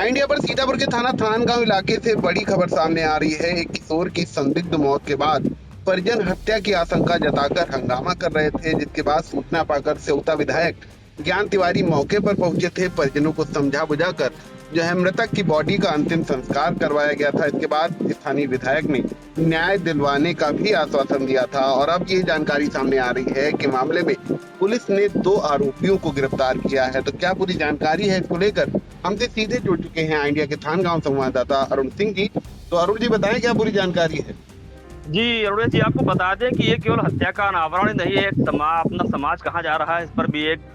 India पर सीतापुर के थाना थानगांव इलाके से बड़ी खबर सामने आ रही है। एक किशोर की संदिग्ध मौत के बाद परिजन हत्या की आशंका जताकर हंगामा कर रहे थे, जिसके बाद सूचना पाकर सेवता विधायक ज्ञान तिवारी मौके पर पहुंचे थे। परिजनों को समझा बुझाकर जो है मृतक की बॉडी का अंतिम संस्कार करवाया गया था। इसके बाद स्थानीय विधायक ने न्याय दिलवाने का भी आश्वासन दिया था और अब ये जानकारी सामने आ रही है कि मामले में पुलिस ने 2 आरोपियों को गिरफ्तार किया है। तो क्या पूरी जानकारी है इसको लेकर हमसे सीधे जुड़ चुके हैं इंडिया के थानगांव संवाददाता अरुण सिंह जी। तो अरुण जी बताएं क्या पूरी जानकारी है। जी अरुण जी, आपको बता दें कि ये केवल हत्या का अनावरण नहीं है, एक अपना समाज कहाँ जा रहा है, इस पर भी एक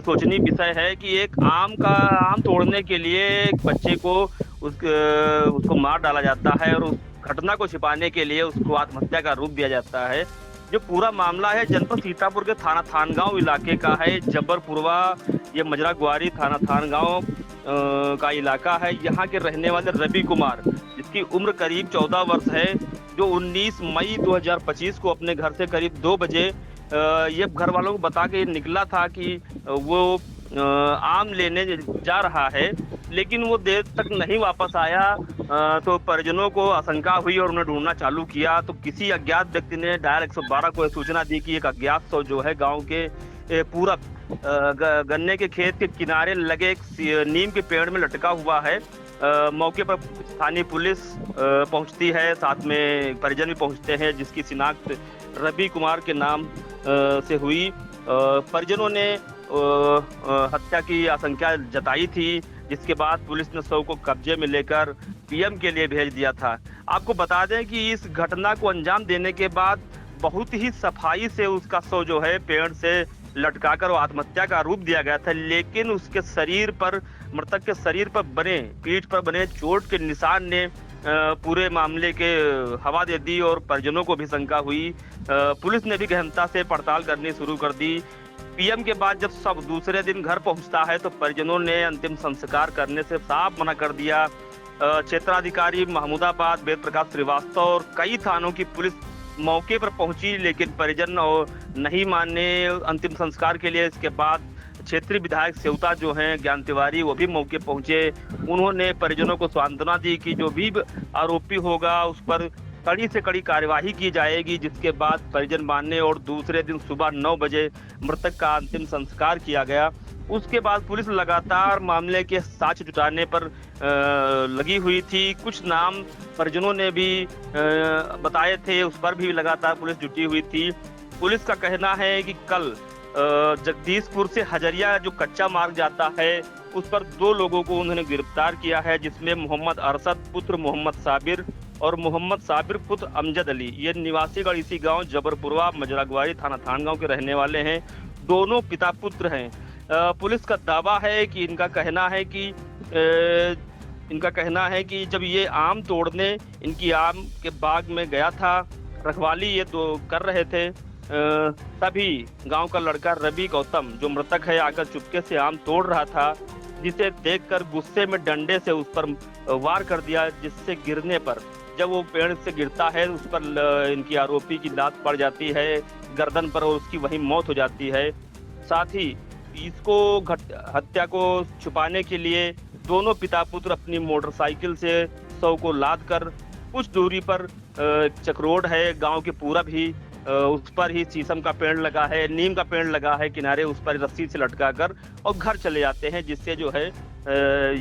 सोचनीय विषय है कि एक आम तोड़ने के लिए एक बच्चे को उसको मार डाला जाता है और उस घटना को छिपाने के लिए उसको आत्महत्या का रूप दिया जाता है। जो पूरा मामला है जनपद सीतापुर के थाना थानगांव इलाके का है। जबरपुरवा ये मजरा ग्वारी थाना थानगांव का इलाका है। यहाँ के रहने वाले रवि कुमार, जिसकी उम्र करीब 14 वर्ष है, जो 19 मई 2025 को अपने घर से करीब 2 बजे ये घर वालों को बता के निकला था कि वो आम लेने जा रहा है, लेकिन वो देर तक नहीं वापस आया। तो परिजनों को आशंका हुई और उन्हें ढूंढना चालू किया। तो किसी अज्ञात व्यक्ति ने डायल 112 को सूचना दी कि एक अज्ञात शव जो है गांव के पूरब गन्ने के खेत के किनारे लगे एक नीम के पेड़ में लटका हुआ है। मौके पर स्थानीय पुलिस पहुंचती है, साथ में परिजन भी पहुंचते हैं, जिसकी शिनाख्त रवि कुमार के नाम से हुई। परिजनों ने हत्या की आशंका जताई थी, जिसके बाद पुलिस ने शव को कब्जे में लेकर पीएम के लिए भेज दिया था। आपको बता दें कि इस घटना को अंजाम देने के बाद बहुत ही सफाई से उसका शव जो है पेड़ से लटकाकर आत्महत्या का रूप दिया गया था, लेकिन उसके शरीर पर, मृतक के शरीर पर पीठ पर बने चोट के निशान ने पूरे मामले के हवा दे दी और परिजनों को भी शंका हुई। पुलिस ने भी गहनता से पड़ताल करनी शुरू कर दी। पीएम के बाद जब सब दूसरे दिन घर पहुंचता है तो परिजनों ने अंतिम संस्कार करने से साफ मना कर दिया। क्षेत्राधिकारी महमूदाबाद वेद प्रकाश श्रीवास्तव और कई थानों की पुलिस मौके पर पहुंची, लेकिन परिजन और नहीं माने अंतिम संस्कार के लिए। इसके बाद क्षेत्रीय विधायक सेवता जो हैं ज्ञान तिवारी, वो भी मौके पहुंचे। उन्होंने परिजनों को सांत्वना दी कि जो भी आरोपी होगा उस पर कड़ी से कड़ी कार्यवाही की जाएगी, जिसके बाद परिजन मानने और दूसरे दिन सुबह 9 बजे मृतक का अंतिम संस्कार किया गया। उसके बाद पुलिस लगातार मामले के साक्ष्य जुटाने पर लगी हुई थी। कुछ नाम परिजनों ने भी बताए थे, उस पर भी लगातार पुलिस जुटी हुई थी। पुलिस का कहना है कि कल जगदीशपुर से हजरिया जो कच्चा मार्ग जाता है, उस पर 2 लोगों को उन्होंने गिरफ्तार किया है, जिसमें मोहम्मद अरशद पुत्र मोहम्मद साबिर और मोहम्मद साबिर पुत्र अमजद अली। ये निवासीगढ़ इसी गांव जबरपुरवा मजरागवारी थाना थानगांव के रहने वाले हैं। दोनों पिता पुत्र हैं। पुलिस का दावा है कि इनका कहना है कि जब ये आम तोड़ने इनकी आम के बाग में गया था, रखवाली ये तो कर रहे थे, तभी गांव का लड़का रवि गौतम जो मृतक है आकर चुपके से आम तोड़ रहा था, जिसे देखकर गुस्से में डंडे से उस पर वार कर दिया, जिससे गिरने पर जब वो पेड़ से गिरता है उस पर इनकी आरोपी की लात पड़ जाती है गर्दन पर और उसकी वहीं मौत हो जाती है। साथ ही इसको हत्या को छुपाने के लिए दोनों पिता पुत्र अपनी मोटरसाइकिल से शव को लाद कर कुछ दूरी पर चकरोड है गांव के पूरब ही, उस पर ही शीशम का पेड़ लगा है, नीम का पेड़ लगा है किनारे, उस पर रस्सी से लटका कर और घर चले जाते हैं, जिससे जो है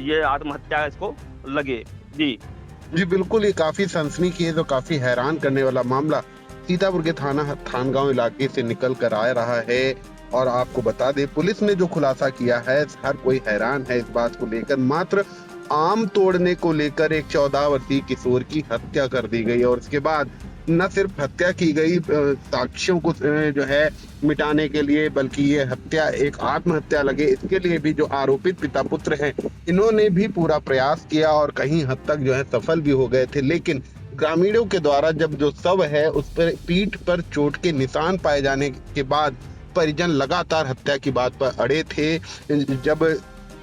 ये आत्महत्या इसको लगे। जी बिल्कुल, ये काफी सनसनीखेज और काफी हैरान करने वाला मामला सीतापुर के थाना थानगांव इलाके से निकल कर आ रहा है। और आपको बता दें, पुलिस ने जो खुलासा किया है, हर कोई हैरान है इस बात को लेकर। मात्र आम तोड़ने को लेकर एक 14 वर्षीय किशोर की हत्या कर दी गई और इसके बाद न सिर्फ हत्या की गई साक्ष्यों को जो है मिटाने के लिए, बल्कि ये हत्या एक आत्महत्या लगे इसके लिए भी जो आरोपित पिता पुत्र हैं, इन्होंने भी पूरा प्रयास किया और कहीं हद तक जो है सफल भी हो गए थे। लेकिन ग्रामीणों के द्वारा जब जो शव है उस पर पीठ पर चोट के निशान पाए जाने के बाद परिजन लगातार हत्या की बात पर अड़े थे। जब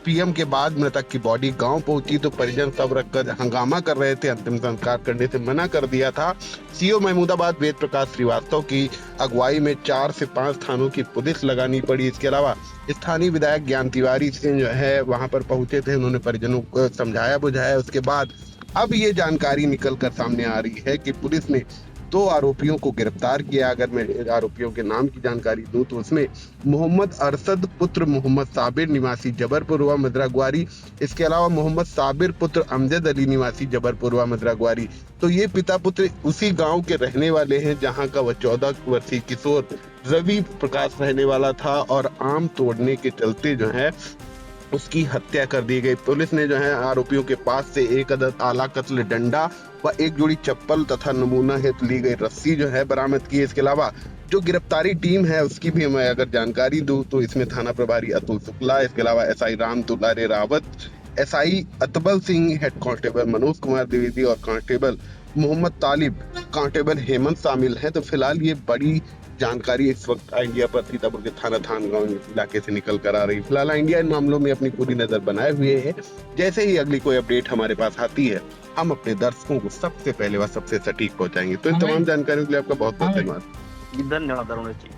पीएम के बाद मृतक की बॉडी गांव पहुंची तो परिजन शव रखकर हंगामा कर रहे थे। अंतिम संस्कार करने से मना कर दिया था। सीओ महमूदाबाद वेद प्रकाश श्रीवास्तव की अगुवाई में 4 से 5 थानों की पुलिस लगानी पड़ी। इसके अलावा स्थानीय विधायक ज्ञान तिवारी से जो है वहां पर पहुंचे थे, उन्होंने परिजनों को समझाया बुझाया। उसके बाद अब ये जानकारी निकल कर सामने आ रही है कि पुलिस ने 2 आरोपियों को गिरफ्तार किया। अगर मैं आरोपियों के नाम की जानकारी दूं तो उसमें मोहम्मद अरशद पुत्र मोहम्मद साबिर निवासी जबरपुरवा मद्राग्वारी, इसके अलावा मोहम्मद साबिर पुत्र अमजद अली निवासी जबरपुरवा मद्राग्वारी। तो ये पिता पुत्र उसी गांव के रहने वाले हैं जहां का वह 14 वर्षीय किशोर रवि प्रकाश रहने वाला था और आम तोड़ने के चलते जो है उसकी हत्या कर दी गई। पुलिस ने जो है आरोपियों के पास से 1 अदद आला कत्ल डंडा व 1 जोड़ी चप्पल तथा नमूना हेतु ली गई रस्सी जो है बरामद की। इसके अलावा जो गिरफ्तारी टीम है उसकी भी मैं अगर जानकारी दूं तो इसमें थाना प्रभारी अतुल शुक्ला, इसके अलावा SI Ram Dulare Rawat, SI Atbal Singh, head constable Manoj Kumar Dwivedi और कांस्टेबल मोहम्मद तालिब, कांस्टेबल हेमंत शामिल है। तो फिलहाल ये बड़ी जानकारी इस वक्त इंडिया पर सीतापुर के थाना थानगांव इलाके से निकल कर आ रही। फिलहाल इंडिया इन मामलों में अपनी पूरी नजर बनाए हुए है। जैसे ही अगली कोई अपडेट हमारे पास आती है हम अपने दर्शकों को सबसे पहले व सबसे सटीक पहुंचाएंगे। तो इन तमाम जानकारियों के लिए आपका बहुत बहुत धन्यवाद। धन्यवाद अरुण जी।